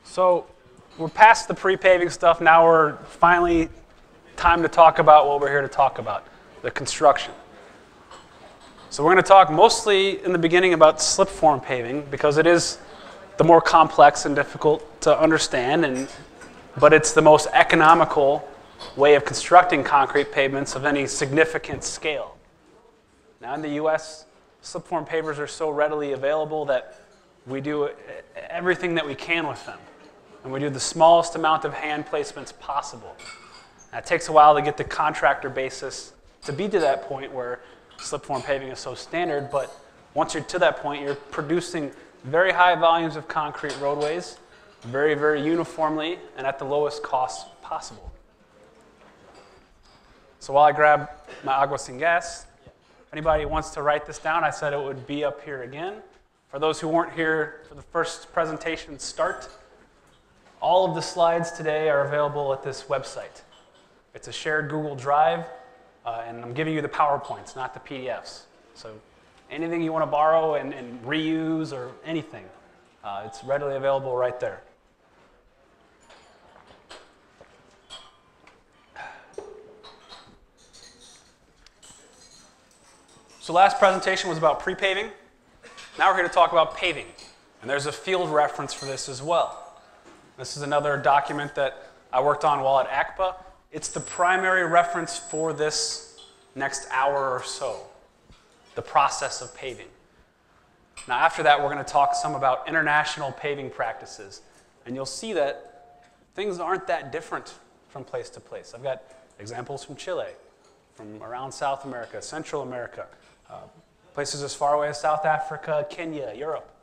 So we're past the pre-paving stuff. Now we're finally time to talk about what we're here to talk about, the construction. So we're going to talk mostly in the beginning about slip-form paving because it is the more complex and difficult to understand, but it's the most economical way of constructing concrete pavements of any significant scale. Now in the U.S., slip-form pavers are so readily available that we do everything that we can with them. And we do the smallest amount of hand placements possible. Now, it takes a while to get the contractor basis to be to that point where slip-form paving is so standard, but once you're to that point, you're producing very high volumes of concrete roadways, very, very uniformly, and at the lowest cost possible. So while I grab my agua sin gas, if anybody wants to write this down, I said it would be up here again. For those who weren't here for the first presentation start, all of the slides today are available at this website. It's a shared Google Drive, and I'm giving you the PowerPoints, not the PDFs. So anything you want to borrow and reuse or anything, it's readily available right there. So last presentation was about pre-paving. Now we're here to talk about paving. And there's a field reference for this as well. This is another document that I worked on while at ACPA. It's the primary reference for this next hour or so, the process of paving. Now after that, we're going to talk some about international paving practices. And you'll see that things aren't that different from place to place. I've got examples from Chile, from around South America, Central America, places as far away as South Africa, Kenya, Europe.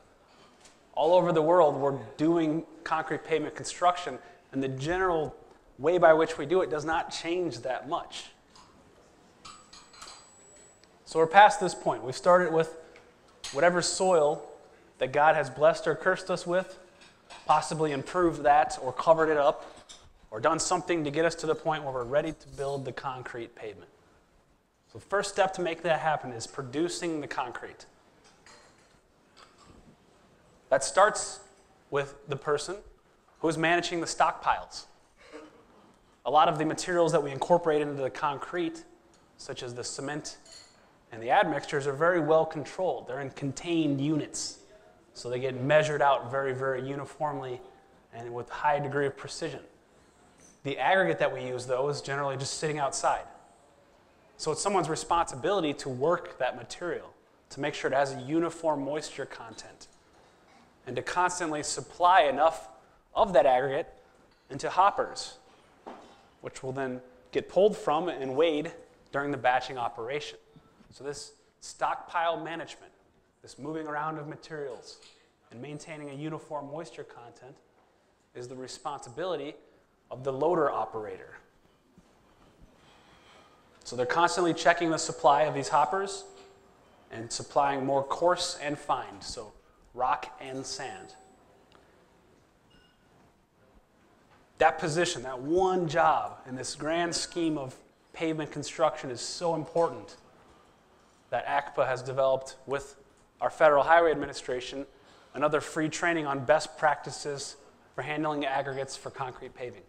All over the world, we're doing concrete pavement construction, and the general way by which we do it does not change that much. So we're past this point. We've started with whatever soil that God has blessed or cursed us with, possibly improved that or covered it up, or done something to get us to the point where we're ready to build the concrete pavement. So the first step to make that happen is producing the concrete. That starts with the person who is managing the stockpiles. A lot of the materials that we incorporate into the concrete, such as the cement and the admixtures, are very well controlled. They're in contained units, so they get measured out very, very uniformly and with high degree of precision. The aggregate that we use, though, is generally just sitting outside. So it's someone's responsibility to work that material, to make sure it has a uniform moisture content, and to constantly supply enough of that aggregate into hoppers, which will then get pulled from and weighed during the batching operation. So this stockpile management, this moving around of materials and maintaining a uniform moisture content is the responsibility of the loader operator. So they're constantly checking the supply of these hoppers and supplying more coarse and fine, so rock and sand. That position, that one job in this grand scheme of pavement construction is so important that ACPA has developed with our Federal Highway Administration another free training on best practices for handling aggregates for concrete paving.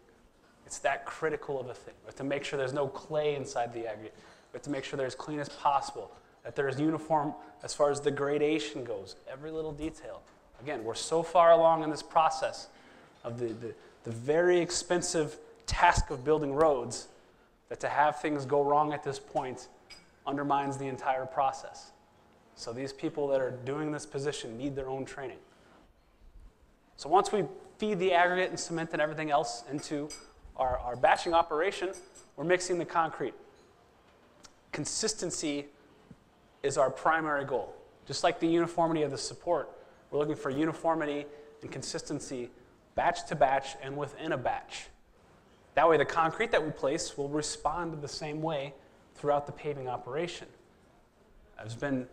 It's that critical of a thing. We have to make sure there's no clay inside the aggregate. We have to make sure they're as clean as possible, that they're as uniform as far as the gradation goes, every little detail. Again, we're so far along in this process of the very expensive task of building roads that to have things go wrong at this point undermines the entire process. So these people that are doing this position need their own training. So once we feed the aggregate and cement and everything else into our batching operation, we're mixing the concrete. Consistency is our primary goal. Just like the uniformity of the support, we're looking for uniformity and consistency batch to batch and within a batch. That way the concrete that we place will respond the same way throughout the paving operation. There's been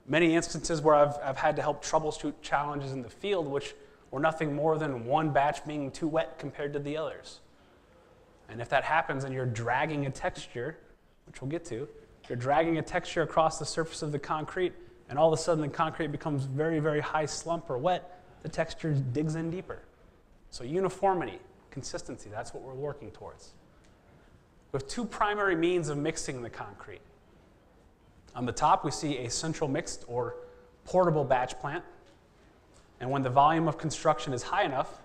many instances where I've had to help troubleshoot challenges in the field which were nothing more than one batch being too wet compared to the others. And if that happens and you're dragging a texture, which we'll get to, you're dragging a texture across the surface of the concrete, and all of a sudden the concrete becomes very, very high slump or wet, the texture digs in deeper. So uniformity, consistency, that's what we're working towards. We have two primary means of mixing the concrete. On the top, we see a central mixed or portable batch plant. And when the volume of construction is high enough,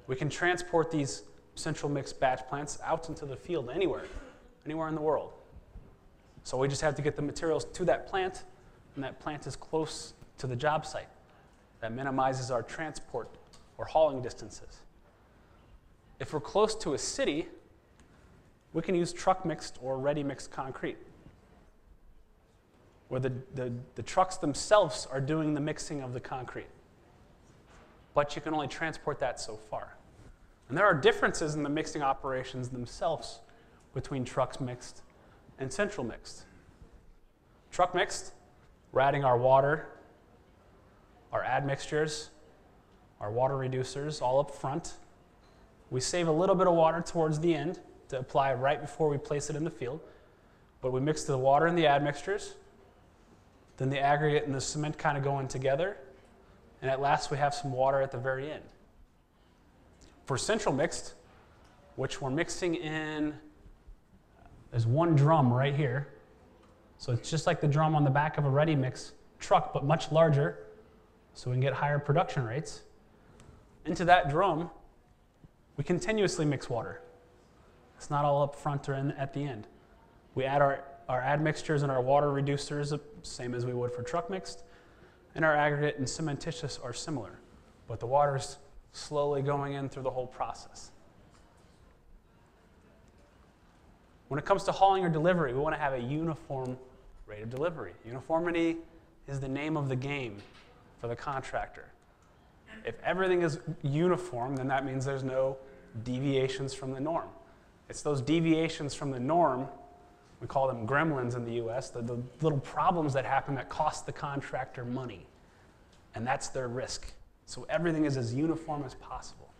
we can transport these central mixed batch plants out into the field anywhere in the world. So we just have to get the materials to that plant, and that plant is close to the job site. That minimizes our transport or hauling distances. If we're close to a city, we can use truck mixed or ready mixed concrete, where the trucks themselves are doing the mixing of the concrete. But you can only transport that so far. And there are differences in the mixing operations themselves between trucks mixed and central mixed. Truck mixed, we're adding our water, our admixtures, our water reducers all up front. We save a little bit of water towards the end to apply right before we place it in the field. But we mix the water and the admixtures, then the aggregate and the cement kind of go in together, and at last we have some water at the very end. For central mixed, which we're mixing in, there's one drum right here. So it's just like the drum on the back of a ready mix truck, but much larger, so we can get higher production rates. Into that drum, we continuously mix water. It's not all up front or at the end. We add our admixtures and our water reducers, same as we would for truck mixed, and our aggregate and cementitious are similar, but the water's slowly going in through the whole process. When it comes to hauling or delivery, we want to have a uniform rate of delivery. Uniformity is the name of the game for the contractor. If everything is uniform, then that means there's no deviations from the norm. It's those deviations from the norm, we call them gremlins in the US, the little problems that happen that cost the contractor money. And that's their risk. So everything is as uniform as possible.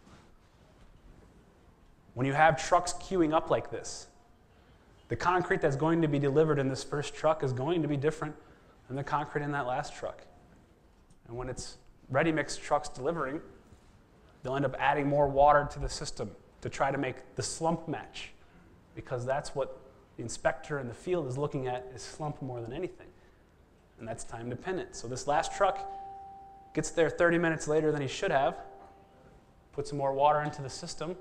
When you have trucks queuing up like this, the concrete that's going to be delivered in this first truck is going to be different than the concrete in that last truck. And when it's ready-mix trucks delivering, they'll end up adding more water to the system to try to make the slump match, because that's what the inspector in the field is looking at, is slump more than anything. And that's time dependent. So this last truck gets there 30 minutes later than he should have, puts some more water into the system,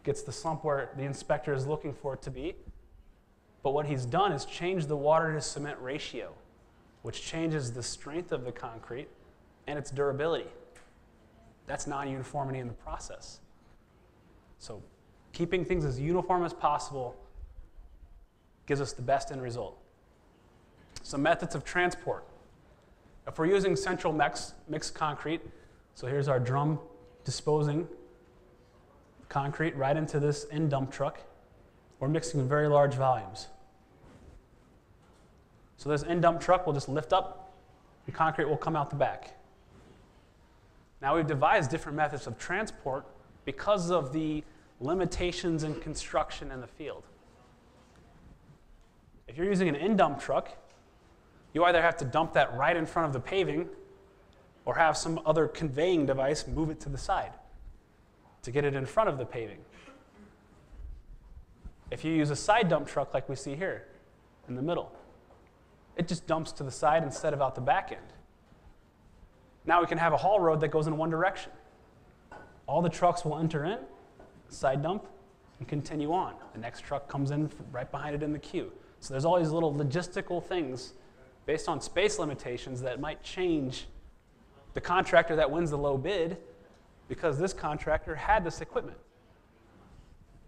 gets the slump where the inspector is looking for it to be. But what he's done is change the water to cement ratio, which changes the strength of the concrete and its durability. That's non-uniformity in the process. So keeping things as uniform as possible gives us the best end result. Some methods of transport. If we're using central mixed concrete, so here's our drum disposing concrete right into this end dump truck, we're mixing very large volumes. So this end dump truck will just lift up, and concrete will come out the back. Now we've devised different methods of transport because of the limitations in construction in the field. If you're using an end dump truck, you either have to dump that right in front of the paving or have some other conveying device move it to the side to get it in front of the paving. If you use a side dump truck like we see here in the middle, it just dumps to the side instead of out the back end. Now we can have a haul road that goes in one direction. All the trucks will enter in, side dump, and continue on. The next truck comes in right behind it in the queue. So there's all these little logistical things based on space limitations that might change the contractor that wins the low bid because this contractor had this equipment.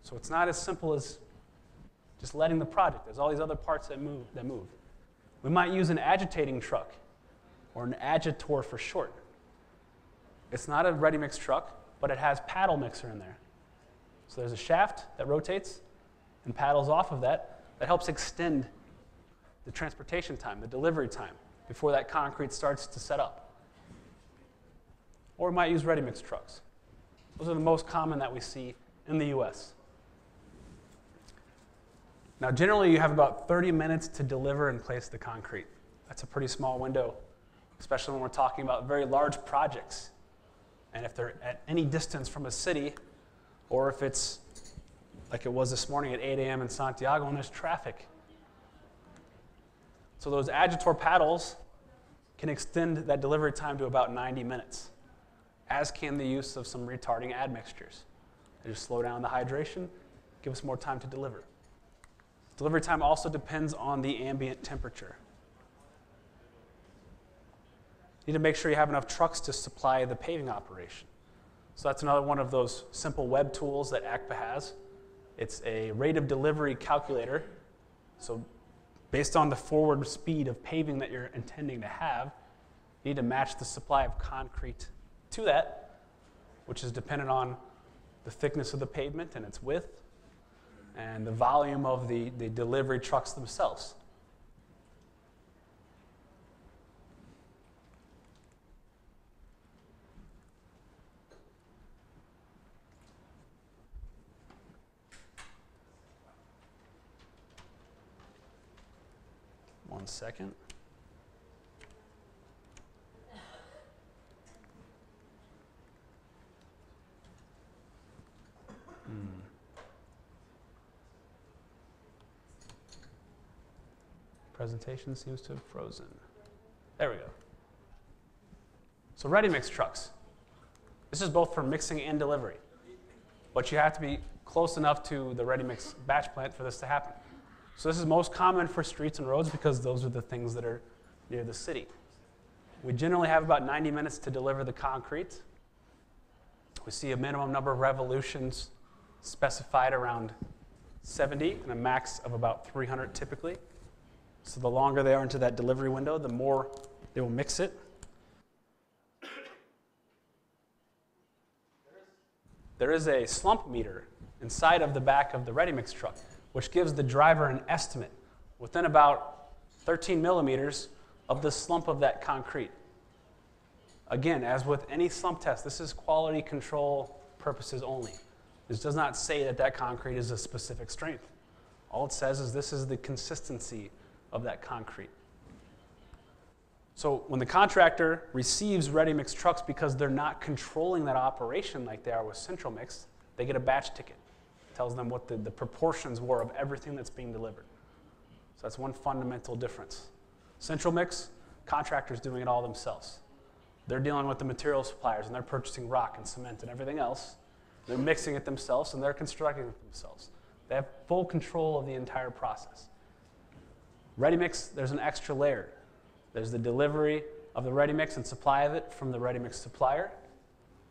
So it's not as simple as just letting the project. There's all these other parts that move. We might use an agitating truck, or an agitor for short. It's not a ready-mix truck, but it has paddle mixer in there. So there's a shaft that rotates and paddles off of that helps extend the transportation time, the delivery time, before that concrete starts to set up. Or we might use ready-mix trucks. Those are the most common that we see in the US. Now, generally, you have about 30 minutes to deliver and place the concrete. That's a pretty small window, especially when we're talking about very large projects. And if they're at any distance from a city, or if it's like it was this morning at 8 a.m. in Santiago and there's traffic. So those agitator paddles can extend that delivery time to about 90 minutes, as can the use of some retarding admixtures. They just slow down the hydration, give us more time to deliver. Delivery time also depends on the ambient temperature. You need to make sure you have enough trucks to supply the paving operation. So that's another one of those simple web tools that ACPA has. It's a rate of delivery calculator. So based on the forward speed of paving that you're intending to have, you need to match the supply of concrete to that, which is dependent on the thickness of the pavement and its width, and the volume of the delivery trucks themselves. One second. Presentation seems to have frozen. There we go. So ready mix trucks. This is both for mixing and delivery. But you have to be close enough to the ready mix batch plant for this to happen. So this is most common for streets and roads because those are the things that are near the city. We generally have about 90 minutes to deliver the concrete. We see a minimum number of revolutions specified around 70 and a max of about 300 typically. So the longer they are into that delivery window, the more they will mix it. There is a slump meter inside of the back of the ready mix truck, which gives the driver an estimate within about 13 millimeters of the slump of that concrete. Again, as with any slump test, this is quality control purposes only. This does not say that that concrete is a specific strength. All it says is this is the consistency of that concrete. So when the contractor receives ready mix trucks because they're not controlling that operation like they are with central mix, they get a batch ticket. It tells them what the proportions were of everything that's being delivered. So that's one fundamental difference. Central mix, contractors doing it all themselves. They're dealing with the material suppliers and they're purchasing rock and cement and everything else. They're mixing it themselves and they're constructing it themselves. They have full control of the entire process. Ready mix, there's an extra layer. There's the delivery of the ready mix and supply of it from the ready mix supplier,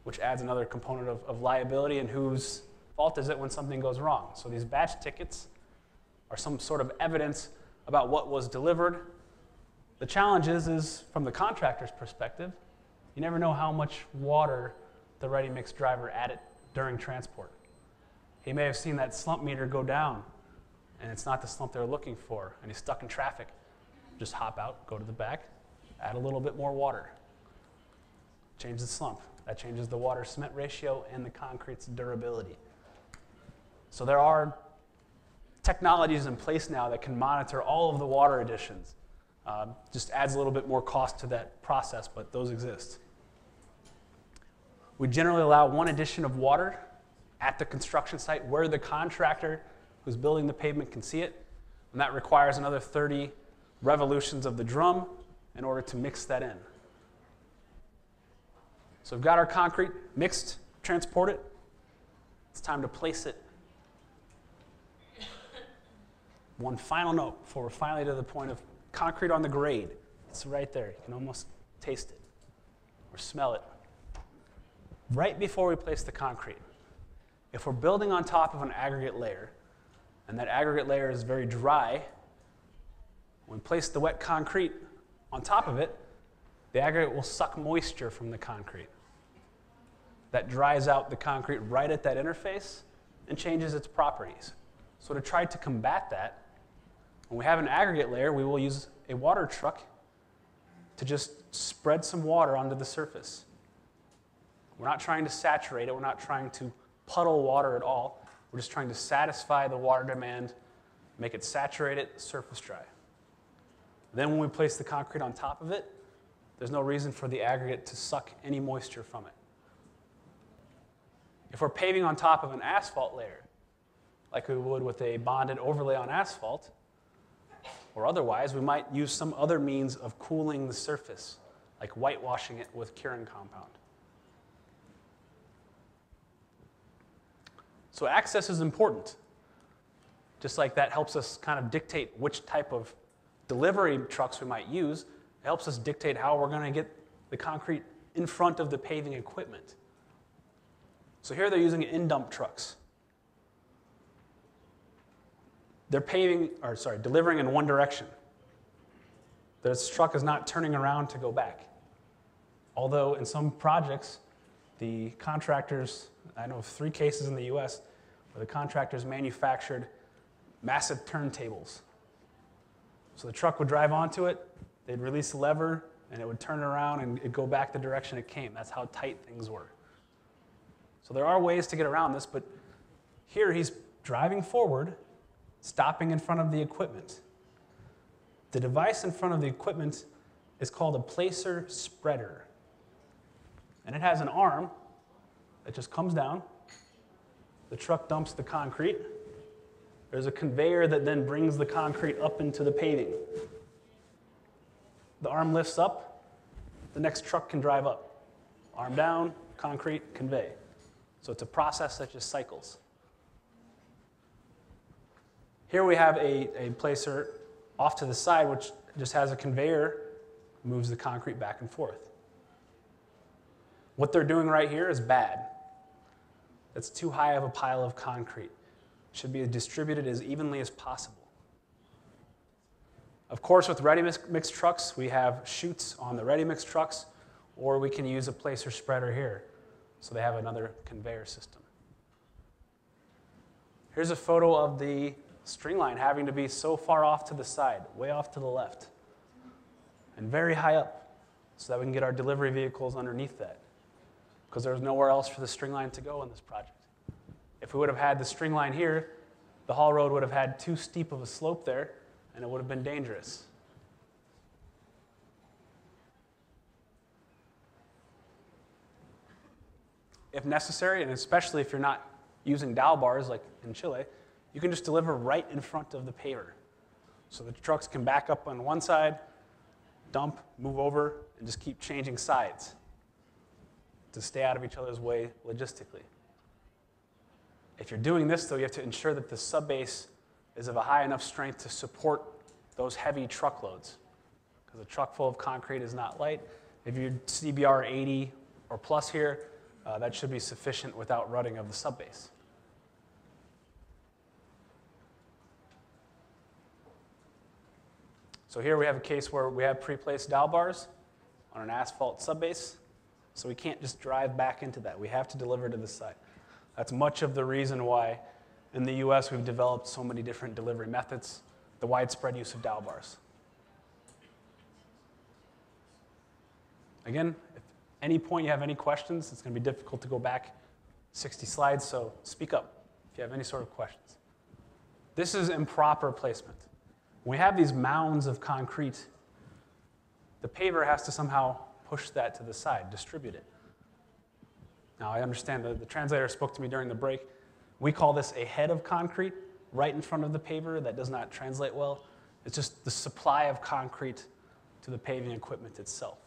which adds another component of liability and whose fault is it when something goes wrong. So these batch tickets are some sort of evidence about what was delivered. The challenge is from the contractor's perspective, you never know how much water the ready mix driver added during transport. He may have seen that slump meter go down, and it's not the slump they're looking for, and he's stuck in traffic. Just hop out, go to the back, add a little bit more water. Change the slump. That changes the water-cement ratio and the concrete's durability. So there are technologies in place now that can monitor all of the water additions. Just adds a little bit more cost to that process, but those exist. We generally allow one addition of water at the construction site where the contractor who's building the pavement can see it, and that requires another 30 revolutions of the drum in order to mix that in. So we've got our concrete mixed, transported. It's time to place it. One final note before we're finally to the point of concrete on the grade. It's right there. You can almost taste it or smell it. Right before we place the concrete, if we're building on top of an aggregate layer, and that aggregate layer is very dry, when we place the wet concrete on top of it, the aggregate will suck moisture from the concrete. That dries out the concrete right at that interface and changes its properties. So to try to combat that, when we have an aggregate layer, we will use a water truck to just spread some water onto the surface. We're not trying to saturate it. We're not trying to puddle water at all. We're just trying to satisfy the water demand, make it saturated, surface dry. Then when we place the concrete on top of it, there's no reason for the aggregate to suck any moisture from it. If we're paving on top of an asphalt layer, like we would with a bonded overlay on asphalt, or otherwise, we might use some other means of cooling the surface, like whitewashing it with curing compound. So access is important. Just like that helps us kind of dictate which type of delivery trucks we might use, it helps us dictate how we're going to get the concrete in front of the paving equipment. So here they're using in-dump trucks. They're delivering in one direction. This truck is not turning around to go back. Although in some projects, the contractors, I know of 3 cases in the US, where the contractors manufactured massive turntables. So the truck would drive onto it, they'd release the lever, and it would turn around and it'd go back the direction it came. That's how tight things were. So there are ways to get around this, but here he's driving forward, stopping in front of the equipment. The device in front of the equipment is called a placer spreader. And it has an arm that just comes down. The truck dumps the concrete. There's a conveyor that then brings the concrete up into the paving. The arm lifts up, the next truck can drive up. Arm down, concrete, convey. So it's a process that just cycles. Here we have a placer off to the side, which just has a conveyor, moves the concrete back and forth. What they're doing right here is bad. That's too high of a pile of concrete. It should be distributed as evenly as possible. Of course, with ready-mix trucks, we have chutes on the ready-mix trucks, or we can use a placer spreader here. So they have another conveyor system. Here's a photo of the string line having to be so far off to the side, way off to the left, and very high up, so that we can get our delivery vehicles underneath that, because there's nowhere else for the string line to go in this project. If we would have had the string line here, the haul road would have had too steep of a slope there, and it would have been dangerous. If necessary, and especially if you're not using dowel bars like in Chile, you can just deliver right in front of the paver. So the trucks can back up on one side, dump, move over, and just keep changing sides to stay out of each other's way logistically. If you're doing this, though, you have to ensure that the subbase is of a high enough strength to support those heavy truckloads, because a truck full of concrete is not light. If you're CBR 80 or plus here, that should be sufficient without rutting of the subbase. So here we have a case where we have pre-placed dowel bars on an asphalt subbase, so we can't just drive back into that. We have to deliver to the side. That's much of the reason why in the US we've developed so many different delivery methods, the widespread use of dowel bars. Again, if at any point you have any questions, it's going to be difficult to go back 60 slides, so speak up if you have any sort of questions. This is improper placement. When we have these mounds of concrete, the paver has to somehow push that to the side, distribute it. Now, I understand the translator spoke to me during the break. We call this a head of concrete right in front of the paver. That does not translate well. It's just the supply of concrete to the paving equipment itself.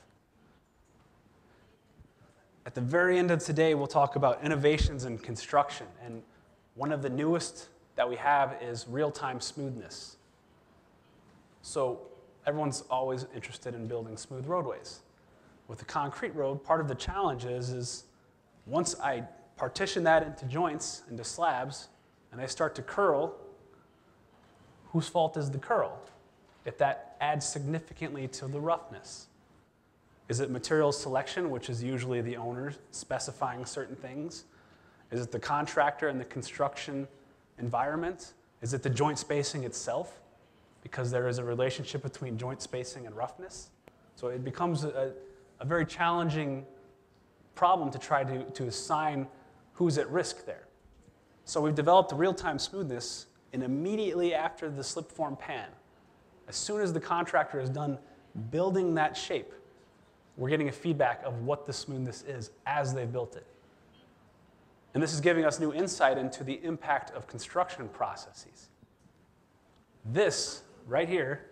At the very end of today, we'll talk about innovations in construction. And one of the newest that we have is real-time smoothness. So everyone's always interested in building smooth roadways. With the concrete road, part of the challenge is once I partition that into joints, into slabs, and they start to curl, whose fault is the curl if that adds significantly to the roughness? Is it material selection, which is usually the owner specifying certain things? Is it the contractor and the construction environment? Is it the joint spacing itself? Because there is a relationship between joint spacing and roughness. So it becomes a very challenging problem to try to assign who's at risk there. So we've developed a real-time smoothness, and immediately after the slip form pan, as soon as the contractor is done building that shape, we're getting a feedback of what the smoothness is as they've built it. And this is giving us new insight into the impact of construction processes. This, right here,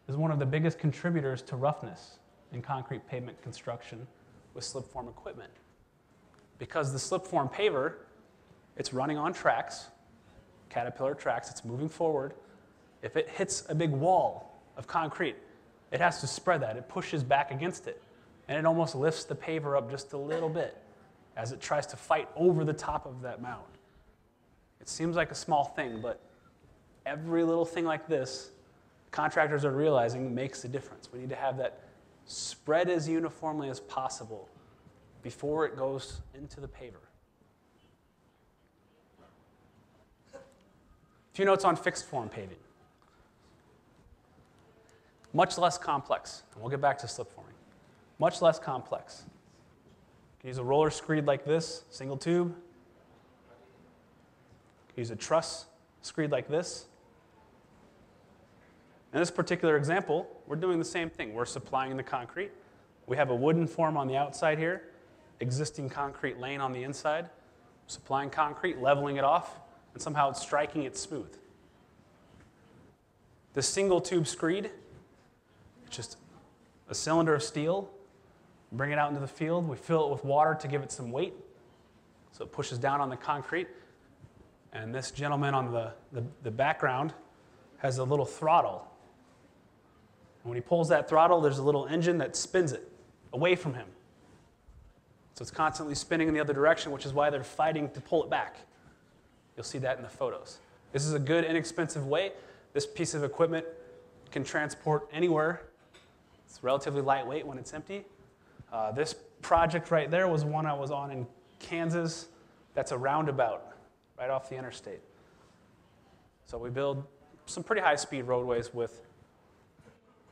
is one of the biggest contributors to roughness in concrete pavement construction with slip-form equipment. Because the slip-form paver, it's running on tracks, Caterpillar tracks, it's moving forward. If it hits a big wall of concrete, it has to spread that. It pushes back against it, and it almost lifts the paver up just a little bit as it tries to fight over the top of that mound. It seems like a small thing, but every little thing like this, contractors are realizing makes a difference. We need to have that spread as uniformly as possible before it goes into the paver. A few notes on fixed form paving. Much less complex, and we'll get back to slip forming. Much less complex. You can use a roller screed like this, single tube. You can use a truss screed like this. In this particular example, we're doing the same thing. We're supplying the concrete. We have a wooden form on the outside here, existing concrete laying on the inside, supplying concrete, leveling it off, and somehow it's striking it smooth. The single tube screed, it's just a cylinder of steel. Bring it out into the field. We fill it with water to give it some weight, so it pushes down on the concrete. And this gentleman on the background has a little throttle. And when he pulls that throttle, there's a little engine that spins it away from him. So it's constantly spinning in the other direction, which is why they're fighting to pull it back. You'll see that in the photos. This is a good, inexpensive way. This piece of equipment can transport anywhere. It's relatively lightweight when it's empty. This project right there was one I was on in Kansas. That's a roundabout right off the interstate. So we build some pretty high-speed roadways with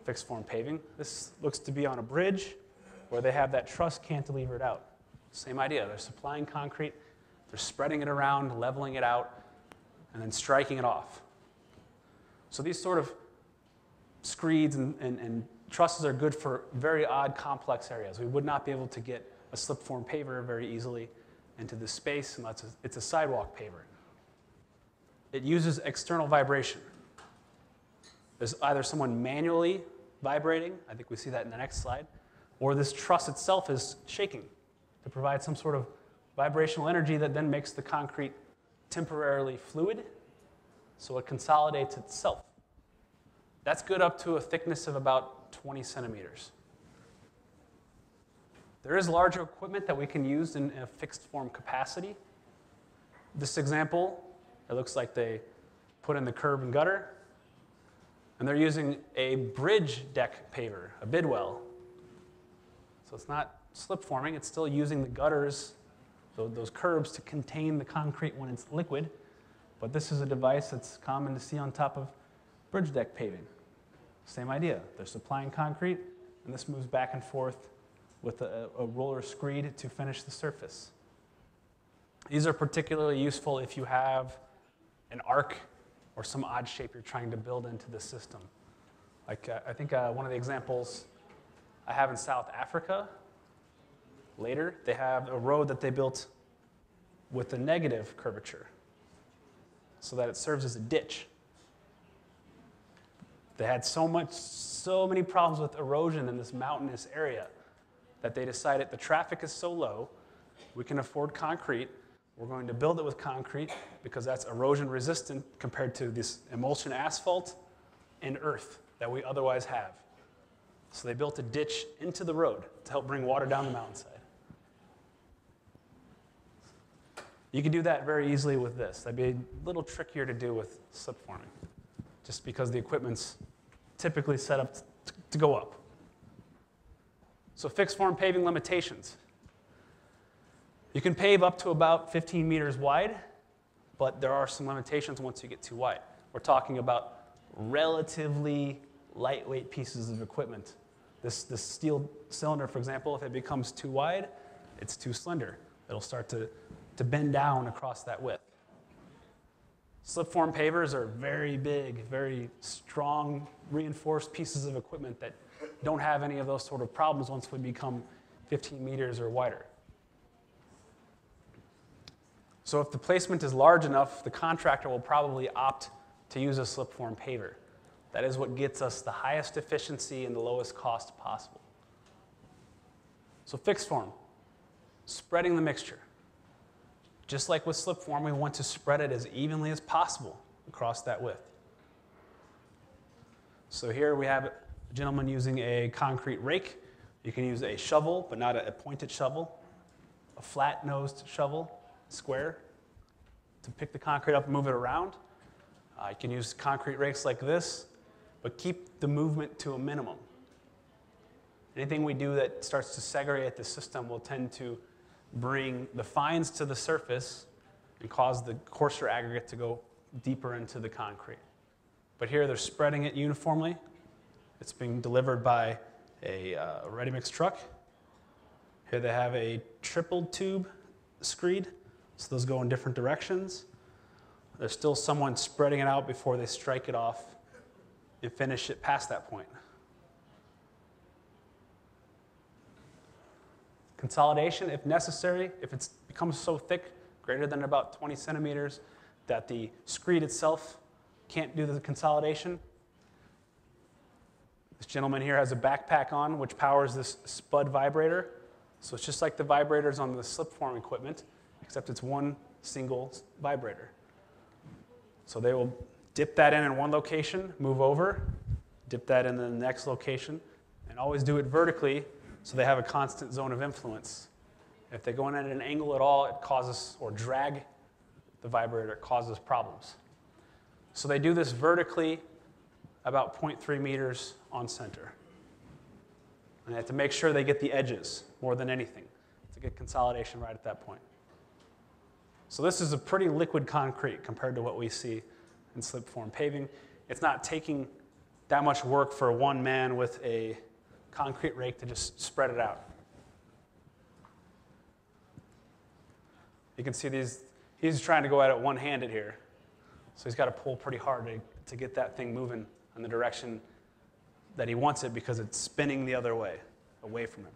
fixed form paving. This looks to be on a bridge where they have that truss cantilevered out. Same idea. They're supplying concrete, they're spreading it around, leveling it out, and then striking it off. So these sort of screeds and trusses are good for very odd, complex areas. We would not be able to get a slip-form paver very easily into this space unless it's a sidewalk paver. It uses external vibration. There's either someone manually vibrating, I think we see that in the next slide, or this truss itself is shaking to provide some sort of vibrational energy that then makes the concrete temporarily fluid, so it consolidates itself. That's good up to a thickness of about 20 centimeters. There is larger equipment that we can use in a fixed form capacity. This example, it looks like they put in the curb and gutter, and they're using a bridge deck paver, a bidwell. So it's not slip forming, it's still using the gutters, those curbs, to contain the concrete when it's liquid. But this is a device that's common to see on top of bridge deck paving. Same idea. They're supplying concrete, and this moves back and forth with a roller screed to finish the surface. These are particularly useful if you have an arc or some odd shape you're trying to build into the system. Like I think one of the examples I have in South Africa, later, they have a road that they built with a negative curvature so that it serves as a ditch. They had so many problems with erosion in this mountainous area that they decided the traffic is so low, we can afford concrete. We're going to build it with concrete because that's erosion resistant compared to this emulsion asphalt and earth that we otherwise have. So they built a ditch into the road to help bring water down the mountainside. You can do that very easily with this. That'd be a little trickier to do with slip forming, just because the equipment's typically set up to go up. So fixed form paving limitations. You can pave up to about 15 meters wide, but there are some limitations once you get too wide. We're talking about relatively lightweight pieces of equipment. This steel cylinder, for example, if it becomes too wide, it's too slender. It'll start to bend down across that width. Slip-form pavers are very big, very strong, reinforced pieces of equipment that don't have any of those sort of problems once we become 15 meters or wider. So if the placement is large enough, the contractor will probably opt to use a slip form paver. That is what gets us the highest efficiency and the lowest cost possible. So fixed form, spreading the mixture. Just like with slip form, we want to spread it as evenly as possible across that width. So here we have a gentleman using a concrete rake. You can use a shovel, but not a pointed shovel, a flat-nosed shovel, square, to pick the concrete up and move it around. You can use concrete rakes like this, but keep the movement to a minimum. Anything we do that starts to segregate the system will tend to bring the fines to the surface and cause the coarser aggregate to go deeper into the concrete. But here they're spreading it uniformly. It's being delivered by a ready-mix truck. Here they have a triple tube screed, so those go in different directions. There's still someone spreading it out before they strike it off and finish it past that point. Consolidation, if necessary, if it becomes so thick, greater than about 20 centimeters, that the screed itself can't do the consolidation. This gentleman here has a backpack on which powers this spud vibrator. So it's just like the vibrators on the slip form equipment, except it's one single vibrator. So they will dip that in one location, move over, dip that in the next location, and always do it vertically so they have a constant zone of influence. If they go in at an angle at all, it causes, or drag the vibrator, it causes problems. So they do this vertically about 0.3 meters on center. And they have to make sure they get the edges more than anything to get consolidation right at that point. So this is a pretty liquid concrete compared to what we see in slip form paving. It's not taking that much work for one man with a concrete rake to just spread it out. You can see he's trying to go at it one-handed here. So he's got to pull pretty hard to get that thing moving in the direction that he wants it because it's spinning the other way, away from him.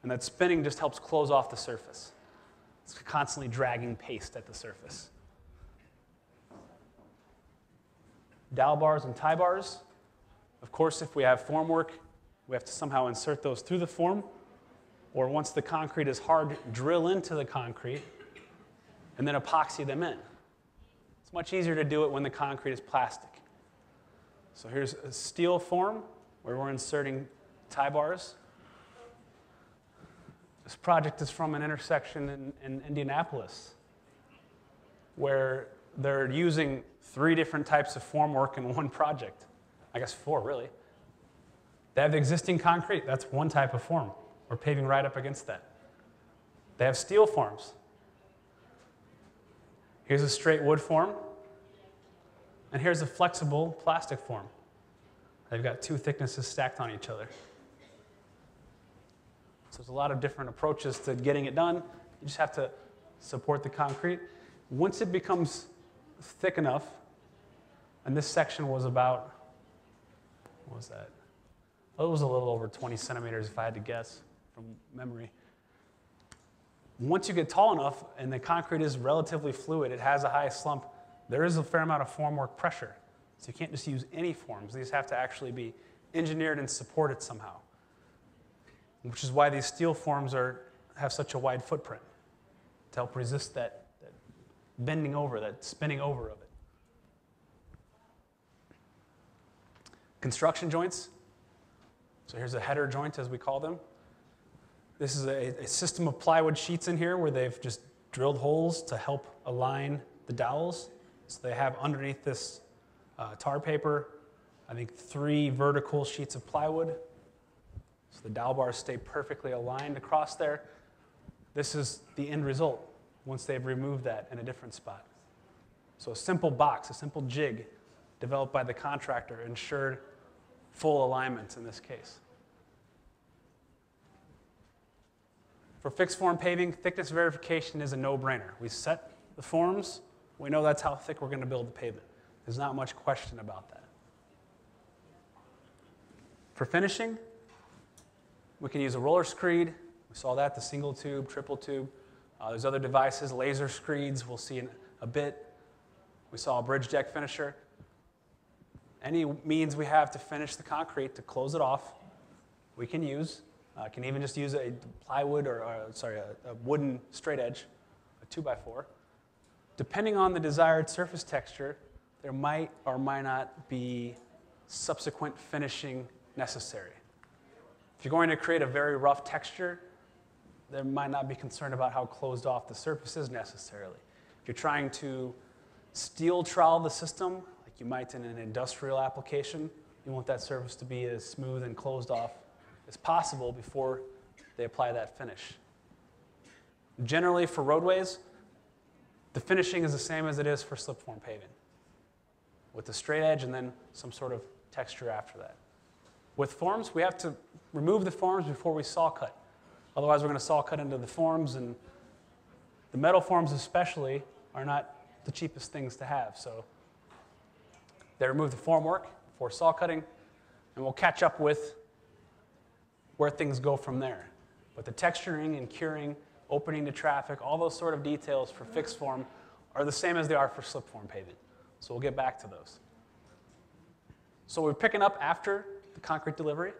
And that spinning just helps close off the surface. It's constantly dragging paste at the surface. Dowel bars and tie bars. Of course, if we have formwork, we have to somehow insert those through the form, or once the concrete is hard, drill into the concrete and then epoxy them in. It's much easier to do it when the concrete is plastic. So here's a steel form where we're inserting tie bars. This project is from an intersection in Indianapolis where they're using 3 different types of formwork in one project. I guess 4, really. They have existing concrete. That's one type of form. We're paving right up against that. They have steel forms. Here's a straight wood form. And here's a flexible plastic form. They've got 2 thicknesses stacked on each other. So there's a lot of different approaches to getting it done. You just have to support the concrete. Once it becomes thick enough, and this section was about, what was that? Well, it was a little over 20 centimeters if I had to guess from memory. Once you get tall enough and the concrete is relatively fluid, it has a high slump, there is a fair amount of formwork pressure. So you can't just use any forms. These have to actually be engineered and supported somehow, which is why these steel forms have such a wide footprint to help resist that bending over, that spinning over of it. Construction joints. So here's a header joint, as we call them. This is a system of plywood sheets in here where they've just drilled holes to help align the dowels. So they have underneath this tar paper, I think 3 vertical sheets of plywood. So the dowel bars stay perfectly aligned across there. This is the end result once they've removed that in a different spot. So a simple box, a simple jig developed by the contractor ensured full alignment in this case. For fixed form paving, thickness verification is a no-brainer. We set the forms, we know that's how thick we're going to build the pavement. There's not much question about that. For finishing, we can use a roller screed. We saw that, the single tube, triple tube. There's other devices, laser screeds, we'll see in a bit. We saw a bridge deck finisher. Any means we have to finish the concrete, to close it off, we can use. Can even just use a plywood or a wooden straight edge, a 2x4. Depending on the desired surface texture, there might or might not be subsequent finishing necessary. If you're going to create a very rough texture, there might not be concern about how closed off the surface is necessarily. If you're trying to steel trowel the system, like you might in an industrial application, you want that surface to be as smooth and closed off as possible before they apply that finish. Generally, for roadways, the finishing is the same as it is for slip-form paving, with the straight edge and then some sort of texture after that. With forms, we have to remove the forms before we saw cut. Otherwise, we're going to saw cut into the forms, and the metal forms especially are not the cheapest things to have. So they remove the form work before saw cutting, and we'll catch up with where things go from there. But the texturing and curing, opening to traffic, all those sort of details for fixed form are the same as they are for slip form paving. So we'll get back to those. So we're picking up after the concrete delivery.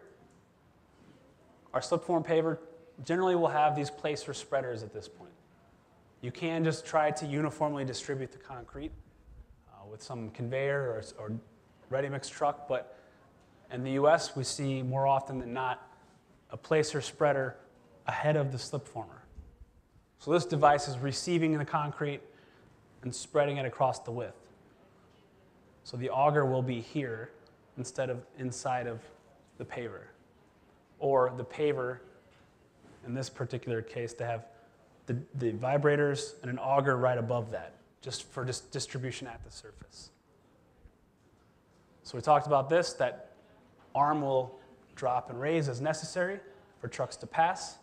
Our slip form paver generally will have these placer spreaders at this point. You can just try to uniformly distribute the concrete with some conveyor or ready-mix truck, but in the US, we see more often than not a placer spreader ahead of the slip former. So this device is receiving the concrete and spreading it across the width. So the auger will be here instead of inside of the paver. Or the paver, in this particular case, they have the vibrators and an auger right above that, just for distribution at the surface. So we talked about this, that arm will drop and raise as necessary for trucks to pass.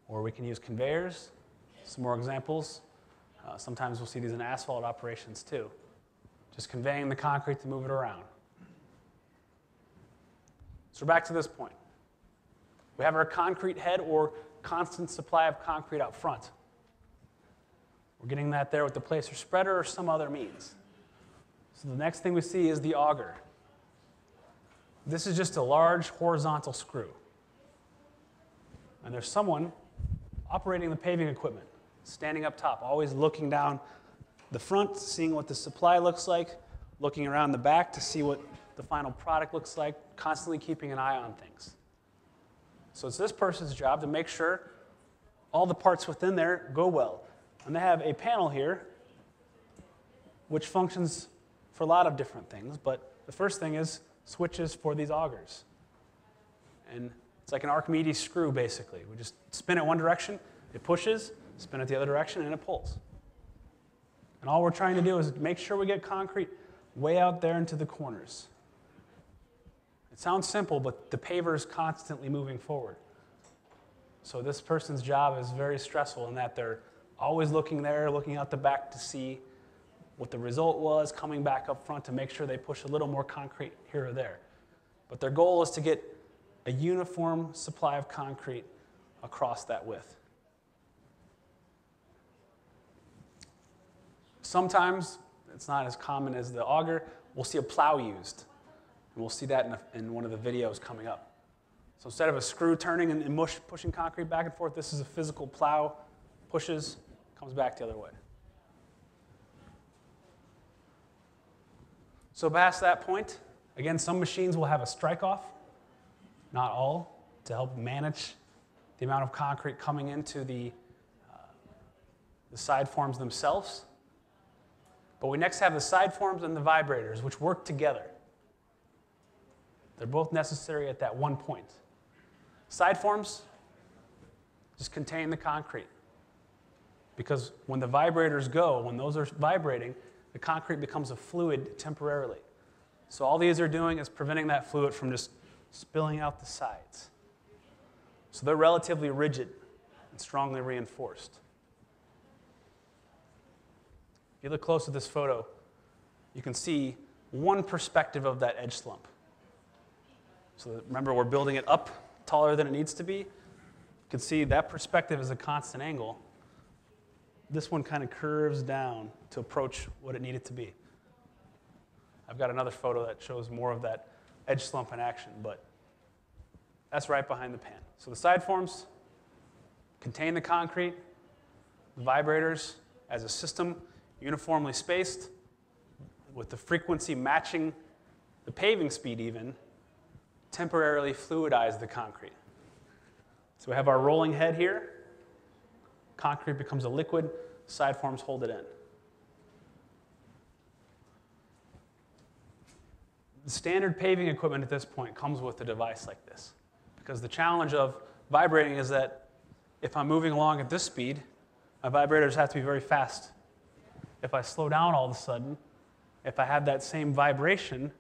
Or we can use conveyors. Some more examples. Sometimes we'll see these in asphalt operations too. Just conveying the concrete to move it around. So we're back to this point. We have our concrete head or constant supply of concrete out front. We're getting that there with the placer spreader or some other means. So the next thing we see is the auger. This is just a large horizontal screw. And there's someone operating the paving equipment, standing up top, always looking down the front, seeing what the supply looks like, looking around the back to see what the final product looks like, constantly keeping an eye on things. So it's this person's job to make sure all the parts within there go well. And they have a panel here which functions for a lot of different things, but the first thing is switches for these augers. And it's like an Archimedes screw, basically. We just spin it one direction, it pushes, spin it the other direction, and it pulls. And all we're trying to do is make sure we get concrete way out there into the corners. It sounds simple, but the paver is constantly moving forward. So this person's job is very stressful in that they're always looking there, looking out the back to see what the result was, coming back up front to make sure they push a little more concrete here or there. But their goal is to get a uniform supply of concrete across that width. Sometimes, it's not as common as the auger, we'll see a plow used. And we'll see that in one of the videos coming up. So instead of a screw turning and pushing concrete back and forth, this is a physical plow, pushes, comes back the other way. So past that point, again, some machines will have a strike-off, not all, to help manage the amount of concrete coming into the side forms themselves. But we next have the side forms and the vibrators, which work together. They're both necessary at that one point. Side forms just contain the concrete. Because when the vibrators go, when those are vibrating, the concrete becomes a fluid temporarily. So all these are doing is preventing that fluid from just spilling out the sides. So they're relatively rigid and strongly reinforced. If you look close at this photo, you can see one perspective of that edge slump. So remember, we're building it up taller than it needs to be. You can see that perspective is a constant angle. This one kind of curves down to approach what it needed to be. I've got another photo that shows more of that edge slump in action, but that's right behind the pan. So the side forms contain the concrete, the vibrators as a system uniformly spaced with the frequency matching the paving speed even, temporarily fluidize the concrete. So we have our rolling head here. Concrete becomes a liquid, side forms hold it in. The standard paving equipment at this point comes with a device like this, because the challenge of vibrating is that if I'm moving along at this speed, my vibrators have to be very fast. If I slow down all of a sudden, if I have that same vibration,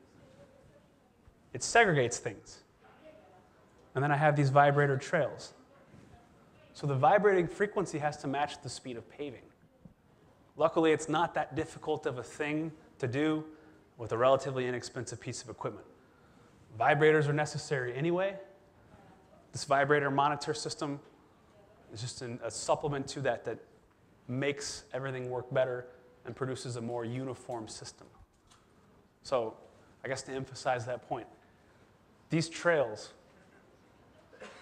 it segregates things. And then I have these vibrator trails. So the vibrating frequency has to match the speed of paving. Luckily, it's not that difficult of a thing to do with a relatively inexpensive piece of equipment. Vibrators are necessary anyway. This vibrator monitor system is just a supplement to that that makes everything work better and produces a more uniform system. So I guess to emphasize that point, these trails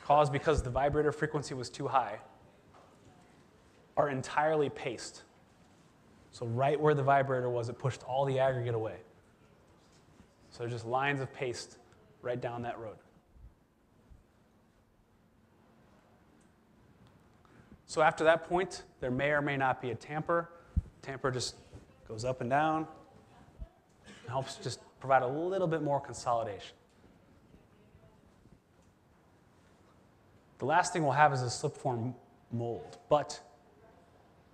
caused because the vibrator frequency was too high are entirely paced. So right where the vibrator was, it pushed all the aggregate away. So there's just lines of paste right down that road. So after that point, there may or may not be a tamper. Tamper just goes up and down. It helps just provide a little bit more consolidation. The last thing we'll have is a slip-form mold. But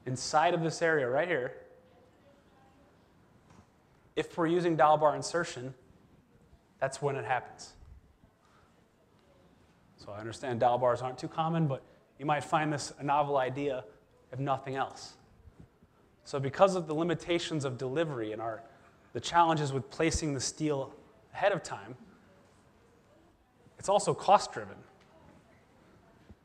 inside of this area right here, if we're using dowel bar insertion, that's when it happens. So I understand dowel bars aren't too common, but you might find this a novel idea if nothing else. So because of the limitations of delivery and the challenges with placing the steel ahead of time, it's also cost-driven.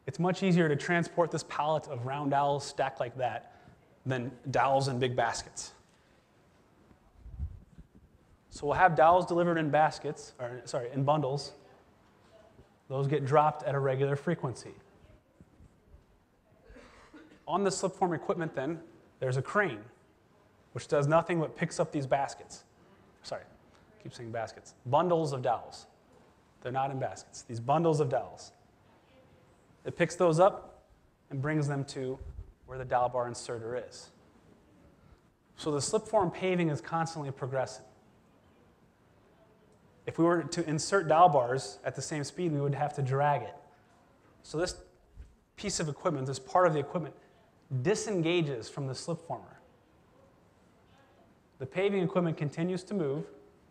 It's much easier to transport this pallet of round dowels stacked like that than dowels in big baskets. So we'll have dowels delivered in baskets, in bundles. Those get dropped at a regular frequency. On the slipform equipment then, there's a crane, which does nothing but picks up these baskets. Sorry, I keep saying baskets. Bundles of dowels. They're not in baskets. These bundles of dowels. It picks those up and brings them to where the dowel bar inserter is. So the slipform paving is constantly progressing. If we were to insert dowel bars at the same speed, we would have to drag it. So this piece of equipment, this part of the equipment, disengages from the slipformer. The paving equipment continues to move.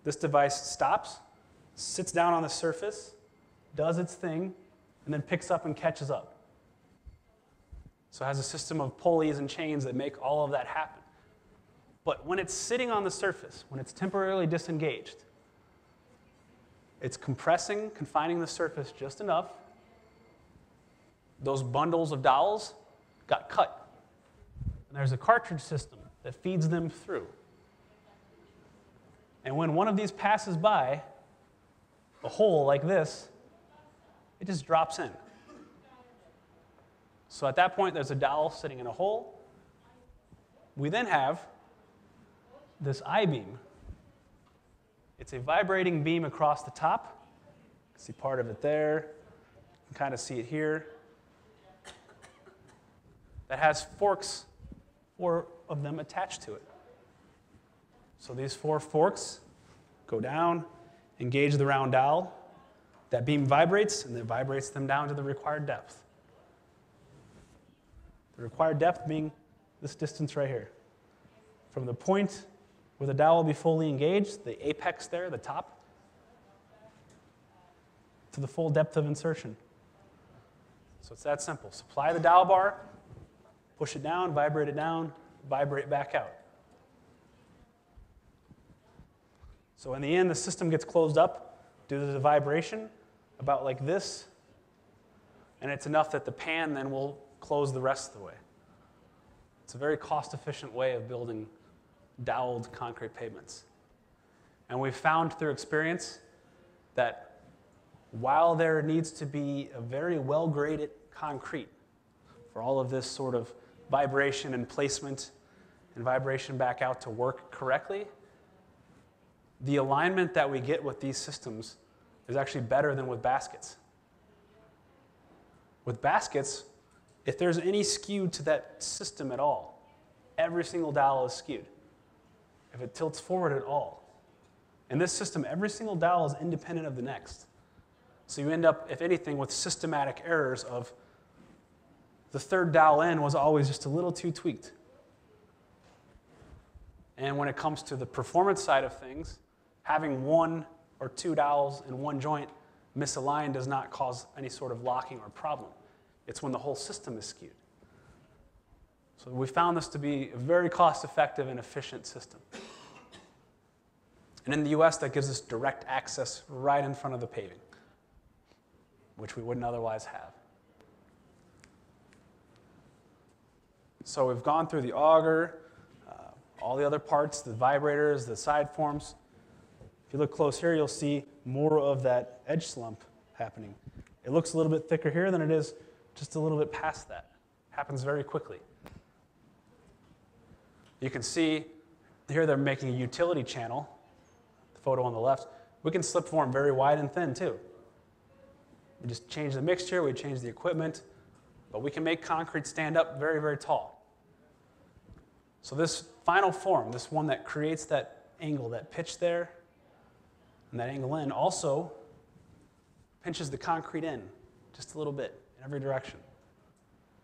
This device stops, sits down on the surface, does its thing, and then picks up and catches up. So it has a system of pulleys and chains that make all of that happen. But when it's sitting on the surface, when it's temporarily disengaged, it's compressing, confining the surface just enough. Those bundles of dowels got cut. And there's a cartridge system that feeds them through. And when one of these passes by, a hole like this, it just drops in. So at that point, there's a dowel sitting in a hole. We then have this I-beam. It's a vibrating beam across the top. You can see part of it there. You can kind of see it here. That has forks, 4 of them attached to it. So these 4 forks go down, engage the round dowel. That beam vibrates, and it vibrates them down to the required depth. The required depth being this distance right here. From the point where the dowel will be fully engaged, the apex there, the top, to the full depth of insertion. So it's that simple. Supply the dowel bar, push it down, vibrate back out. So in the end, the system gets closed up due to the vibration, about like this. and it's enough that the pan then will close the rest of the way. It's a very cost-efficient way of building doweled concrete pavements. And we've found through experience that while there needs to be a very well-graded concrete for all of this sort of vibration and placement and vibration back out to work correctly, the alignment that we get with these systems is actually better than with baskets. With baskets, if there's any skew to that system at all, every single dowel is skewed. If it tilts forward at all. In this system, every single dowel is independent of the next. So you end up, if anything, with systematic errors of the third dowel in was always just a little too tweaked. And when it comes to the performance side of things, having one or two dowels in one joint misaligned does not cause any sort of locking or problem. It's when the whole system is skewed. So we found this to be a very cost-effective and efficient system. And in the US, that gives us direct access right in front of the paving, which we wouldn't otherwise have. So we've gone through the auger, all the other parts, the vibrators, the side forms. If you look close here, you'll see more of that edge slump happening. It looks a little bit thicker here than it is just a little bit past that. Happens very quickly. You can see here they're making a utility channel, the photo on the left. We can slip form very wide and thin too. We just change the mixture, we change the equipment, but we can make concrete stand up very, very tall. So this final form, this one that creates that angle, that pitch there, and that angle in, also pinches the concrete in just a little bit in every direction.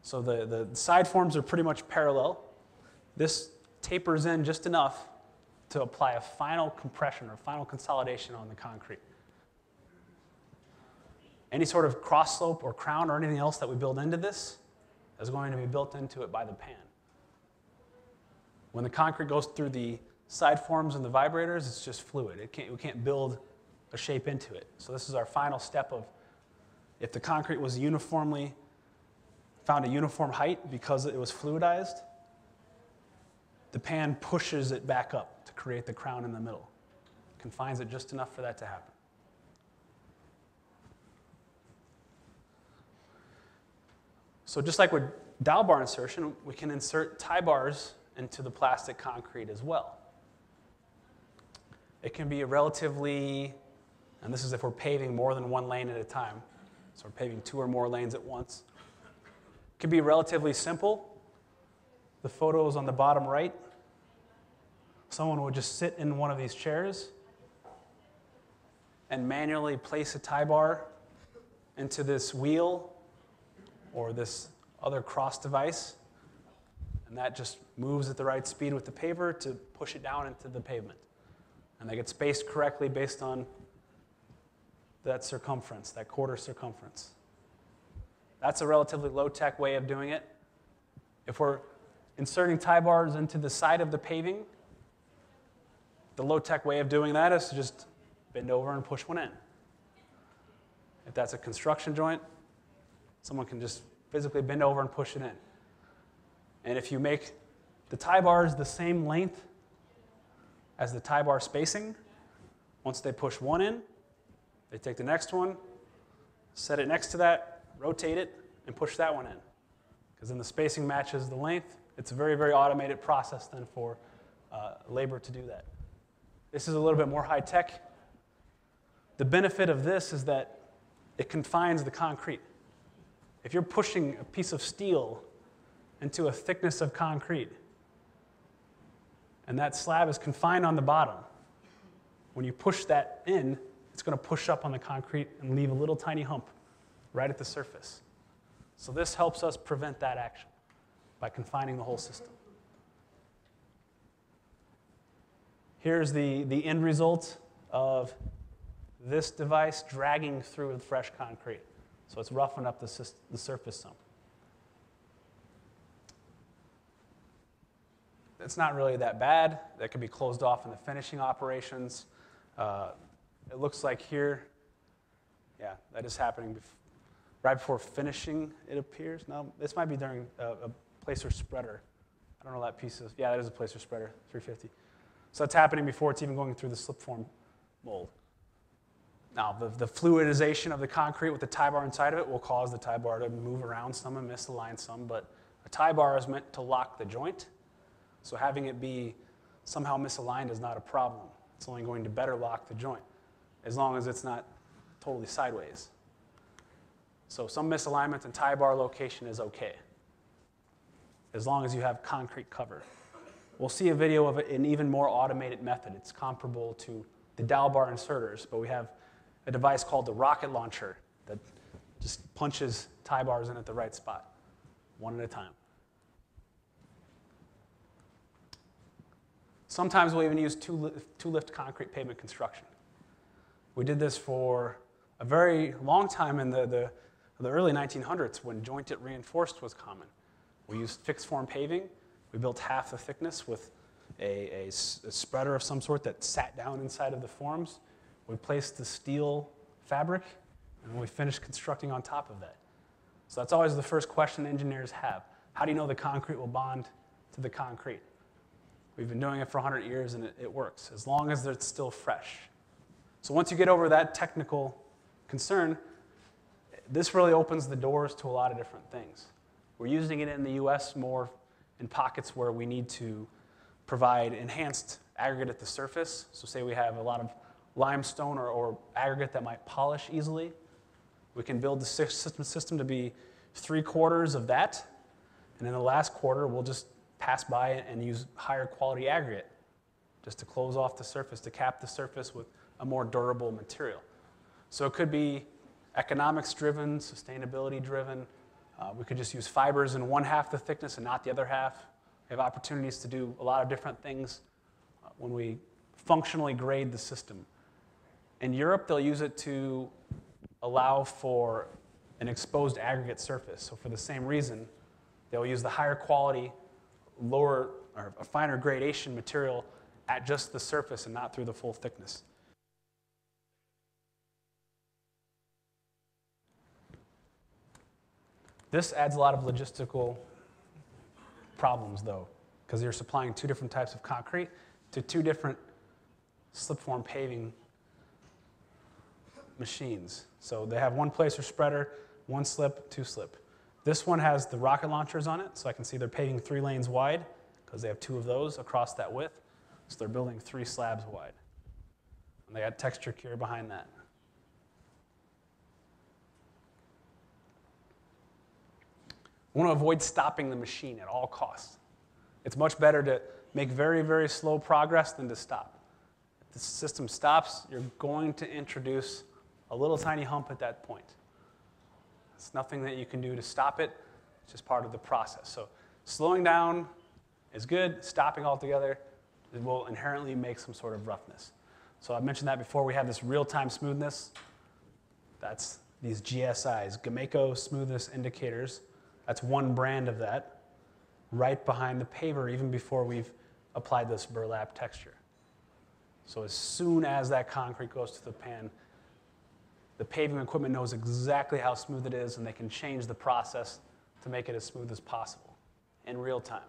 So the side forms are pretty much parallel. This tapers in just enough to apply a final compression or final consolidation on the concrete. Any sort of cross slope or crown or anything else that we build into this is going to be built into it by the pan. When the concrete goes through the side forms and the vibrators, it's just fluid. We can't build a shape into it. So this is our final step of, if the concrete was found a uniform height because it was fluidized, the pan pushes it back up to create the crown in the middle. Confines it just enough for that to happen. So just like with dowel bar insertion, we can insert tie bars into the plastic concrete as well. It can be a relatively, and this is if we're paving more than one lane at a time, so we're paving 2 or more lanes at once. It can be relatively simple. The photo is on the bottom right. Someone would just sit in one of these chairs and manually place a tie bar into this wheel or this other cross device, and that just moves at the right speed with the paver to push it down into the pavement. And they get spaced correctly based on that circumference, that quarter circumference. That's a relatively low-tech way of doing it. If we're inserting tie bars into the side of the paving, the low-tech way of doing that is to just bend over and push one in. If that's a construction joint, someone can just physically bend over and push it in. And if you make the tie bars the same length as the tie bar spacing, once they push one in, they take the next one, set it next to that, rotate it, and push that one in. Because then the spacing matches the length. It's a very, very automated process then for labor to do that. This is a little bit more high tech. The benefit of this is that it confines the concrete. If you're pushing a piece of steel into a thickness of concrete, and that slab is confined on the bottom, when you push that in, it's going to push up on the concrete and leave a little tiny hump right at the surface. So this helps us prevent that action by confining the whole system. Here's the end result of this device dragging through the fresh concrete. So it's roughing up the surface some. It's not really that bad. That can be closed off in the finishing operations. It looks like here, yeah, that is happening right before finishing, it appears. No, this might be during a placer spreader. I don't know that piece is. Yeah, that is a placer spreader, 350. So that's happening before it's even going through the slip-form mold. Now, the fluidization of the concrete with the tie bar inside of it will cause the tie bar to move around some and misalign some, but a tie bar is meant to lock the joint, so having it be somehow misaligned is not a problem. It's only going to better lock the joint, as long as it's not totally sideways. So some misalignment in tie bar location is okay, as long as you have concrete cover. We'll see a video of an even more automated method. It's comparable to the dowel bar inserters, but we have a device called the rocket launcher that just punches tie bars in at the right spot, one at a time. Sometimes we'll even use two-lift concrete pavement construction. We did this for a very long time in the early 1900s when jointed reinforced was common. We used fixed form paving. We built half the thickness with a spreader of some sort that sat down inside of the forms. We placed the steel fabric, and we finished constructing on top of that. So that's always the first question engineers have. How do you know the concrete will bond to the concrete? We've been doing it for 100 years, and it works, as long as it's still fresh. So once you get over that technical concern, this really opens the doors to a lot of different things. We're using it in the US more in pockets where we need to provide enhanced aggregate at the surface. So say we have a lot of limestone or aggregate that might polish easily. We can build the system to be 3/4 of that, and in the last quarter, we'll just pass by and use higher quality aggregate just to close off the surface, to cap the surface with a more durable material. So it could be economics-driven, sustainability-driven. We could just use fibers in one half the thickness and not the other half. We have opportunities to do a lot of different things when we functionally grade the system. In Europe, they'll use it to allow for an exposed aggregate surface. So for the same reason, they'll use the higher quality, lower or a finer gradation material at just the surface and not through the full thickness. This adds a lot of logistical problems, though, because you're supplying two different types of concrete to two different slip-form paving machines. So they have one placer spreader, one slip, two slip. This one has the rocket launchers on it, so I can see they're paving 3 lanes wide because they have 2 of those across that width. So they're building 3 slabs wide. And they got texture cure behind that. We want to avoid stopping the machine at all costs. It's much better to make very, very slow progress than to stop. If the system stops, you're going to introduce a little tiny hump at that point. It's nothing that you can do to stop it. It's just part of the process. So slowing down is good. Stopping altogether, it will inherently make some sort of roughness. So I mentioned that before. We have this real-time smoothness. That's these GSIs, Gameco Smoothness Indicators. That's one brand of that, right behind the paver, even before we've applied this burlap texture. So as soon as that concrete goes to the pan, the paving equipment knows exactly how smooth it is, and they can change the process to make it as smooth as possible in real time.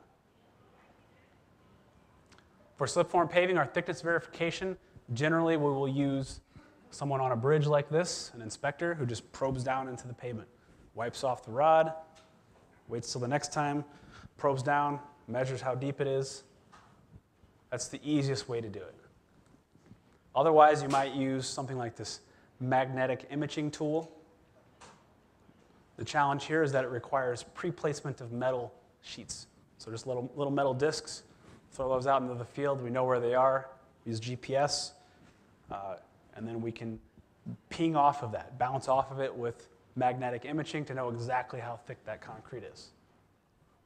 For slip-form paving, our thickness verification, generally we will use someone on a bridge like this, an inspector, who just probes down into the pavement, wipes off the rod, waits till the next time, probes down, measures how deep it is. That's the easiest way to do it. Otherwise, you might use something like this magnetic imaging tool. The challenge here is that it requires pre-placement of metal sheets. So just little metal discs, throw those out into the field. We know where they are, use GPS, and then we can ping off of that, bounce off of it with magnetic imaging to know exactly how thick that concrete is.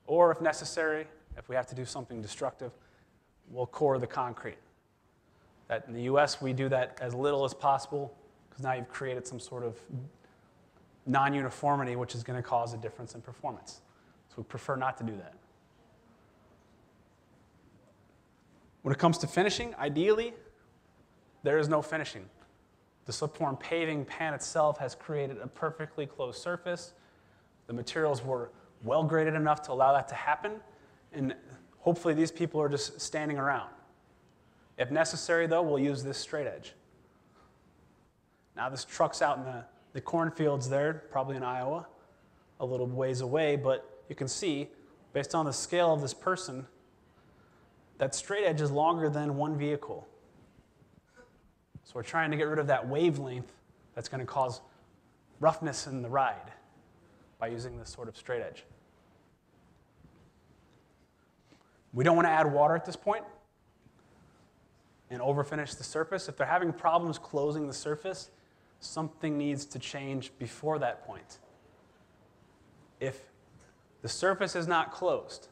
Or if necessary, if we have to do something destructive, we'll core the concrete. That in the US, we do that as little as possible, because now you've created some sort of non-uniformity, which is going to cause a difference in performance. So we prefer not to do that. When it comes to finishing, ideally, there is no finishing. The slip-form paving pan itself has created a perfectly closed surface. The materials were well graded enough to allow that to happen, and hopefully these people are just standing around. If necessary, though, we'll use this straight edge. Now this truck's out in the cornfields there, probably in Iowa, a little ways away, but you can see, based on the scale of this person, that straight edge is longer than one vehicle. So we're trying to get rid of that wavelength that's going to cause roughness in the ride by using this sort of straight edge. We don't want to add water at this point and overfinish the surface. If they're having problems closing the surface, something needs to change before that point. If the surface is not closed,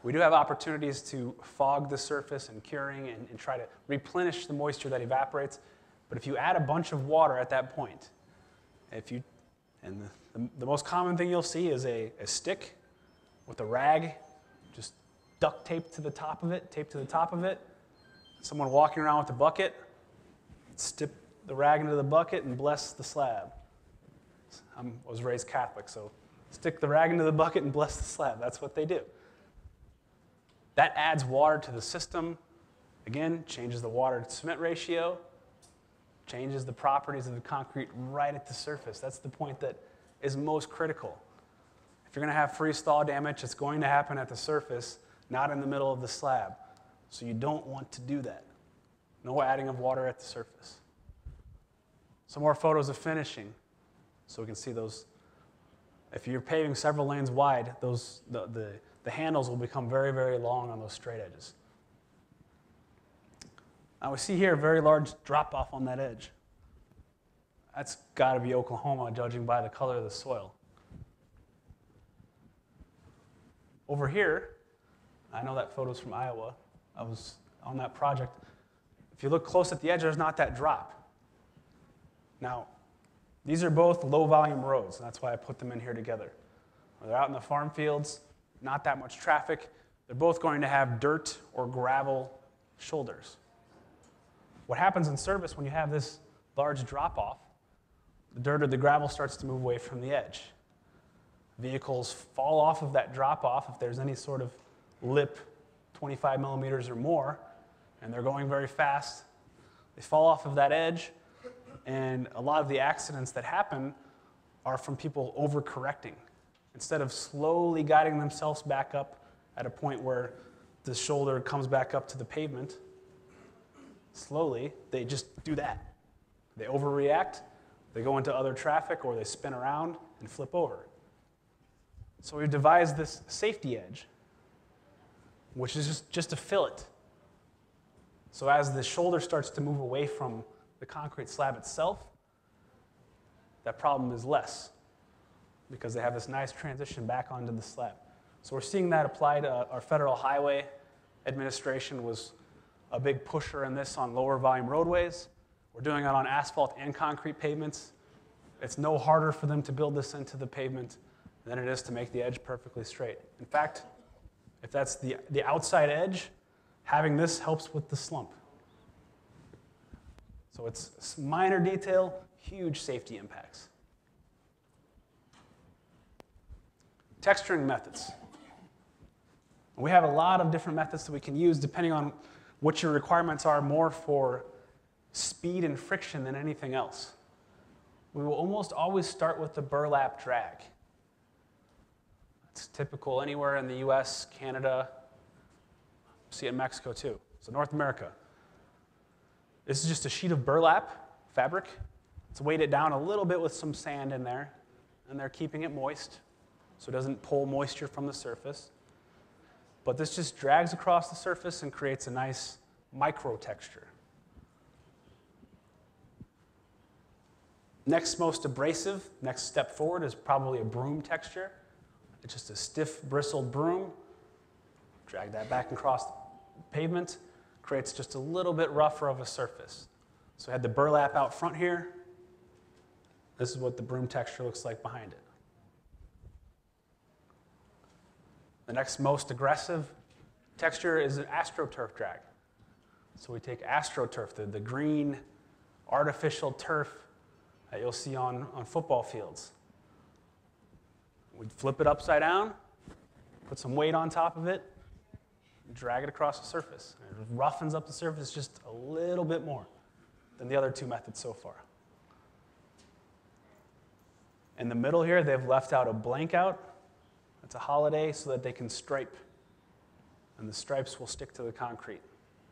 we do have opportunities to fog the surface and curing and try to replenish the moisture that evaporates. But if you add a bunch of water at that point, the most common thing you'll see is a stick with a rag, just duct taped to the top of it, someone walking around with a bucket, stick the rag into the bucket and bless the slab. I was raised Catholic, so stick the rag into the bucket and bless the slab. That's what they do. That adds water to the system. Again, changes the water to cement ratio, changes the properties of the concrete right at the surface. That's the point that is most critical. If you're going to have freeze-thaw damage, it's going to happen at the surface, not in the middle of the slab. So you don't want to do that. No adding of water at the surface. Some more photos of finishing, so we can see those. If you're paving several lanes wide, the handles will become very, very long on those straight edges. Now we see here a very large drop-off on that edge. That's got to be Oklahoma, judging by the color of the soil. Over here, I know that photo's from Iowa. I was on that project. If you look close at the edge, there's not that drop. Now, these are both low-volume roads, and that's why I put them in here together. They're out in the farm fields, not that much traffic. They're both going to have dirt or gravel shoulders. What happens in service when you have this large drop-off, the dirt or the gravel starts to move away from the edge. Vehicles fall off of that drop-off if there's any sort of lip, 25 millimeters or more, and they're going very fast. They fall off of that edge, and a lot of the accidents that happen are from people overcorrecting. Instead of slowly guiding themselves back up at a point where the shoulder comes back up to the pavement, slowly, they just do that. They overreact, they go into other traffic, or they spin around and flip over. So we've devised this safety edge, which is just a fillet. So as the shoulder starts to move away from the concrete slab itself, that problem is less because they have this nice transition back onto the slab. So we're seeing that applied. Our Federal Highway Administration was a big pusher in this on lower volume roadways. We're doing it on asphalt and concrete pavements. It's no harder for them to build this into the pavement than it is to make the edge perfectly straight. In fact, if that's the outside edge, having this helps with the slump. So it's minor detail, huge safety impacts. Texturing methods. We have a lot of different methods that we can use depending on what your requirements are, more for speed and friction than anything else. We will almost always start with the burlap drag. It's typical anywhere in the US, Canada, see it in Mexico too. So North America. This is just a sheet of burlap fabric. It's weighted down a little bit with some sand in there, and they're keeping it moist so it doesn't pull moisture from the surface. But this just drags across the surface and creates a nice micro texture. Next most abrasive, next step forward is probably a broom texture. It's just a stiff, bristled broom. Drag that back across the pavement, creates just a little bit rougher of a surface. So I had the burlap out front here. This is what the broom texture looks like behind it. The next most aggressive texture is an AstroTurf drag. So we take AstroTurf, the green artificial turf that you'll see on football fields. We'd flip it upside down, put some weight on top of it, and drag it across the surface. And it roughens up the surface just a little bit more than the other two methods so far. In the middle here, they've left out a blank out. That's a holiday so that they can stripe. And the stripes will stick to the concrete.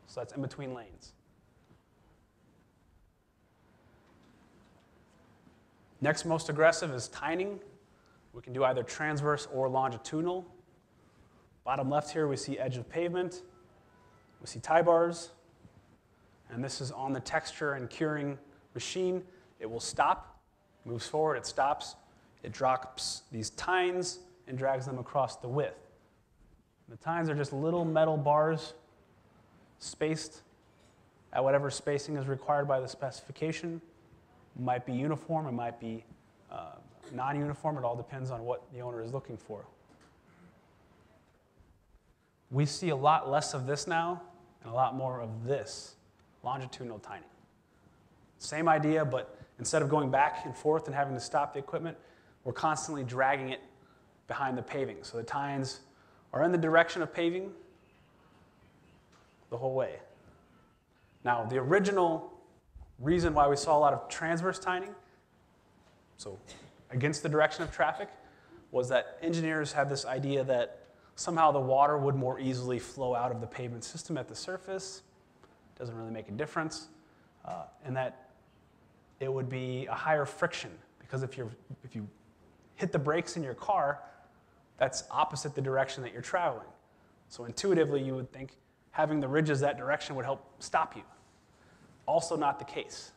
So that's in between lanes. Next most aggressive is tining. We can do either transverse or longitudinal. Bottom left here, we see edge of pavement. We see tie bars. And this is on the texture and curing machine. It will stop, moves forward, it stops. It drops these tines and drags them across the width. The tines are just little metal bars spaced at whatever spacing is required by the specification. It might be uniform, it might be non-uniform. It all depends on what the owner is looking for. We see a lot less of this now and a lot more of this, longitudinal tining. Same idea, but instead of going back and forth and having to stop the equipment, we're constantly dragging it behind the paving. So the tines are in the direction of paving the whole way. Now, the original reason why we saw a lot of transverse tining, so against the direction of traffic, was that engineers had this idea that somehow the water would more easily flow out of the pavement system at the surface. Doesn't really make a difference. And that it would be a higher friction, because if you hit the brakes in your car, that's opposite the direction that you're traveling. So intuitively, you would think having the ridges that direction would help stop you. Also not the case.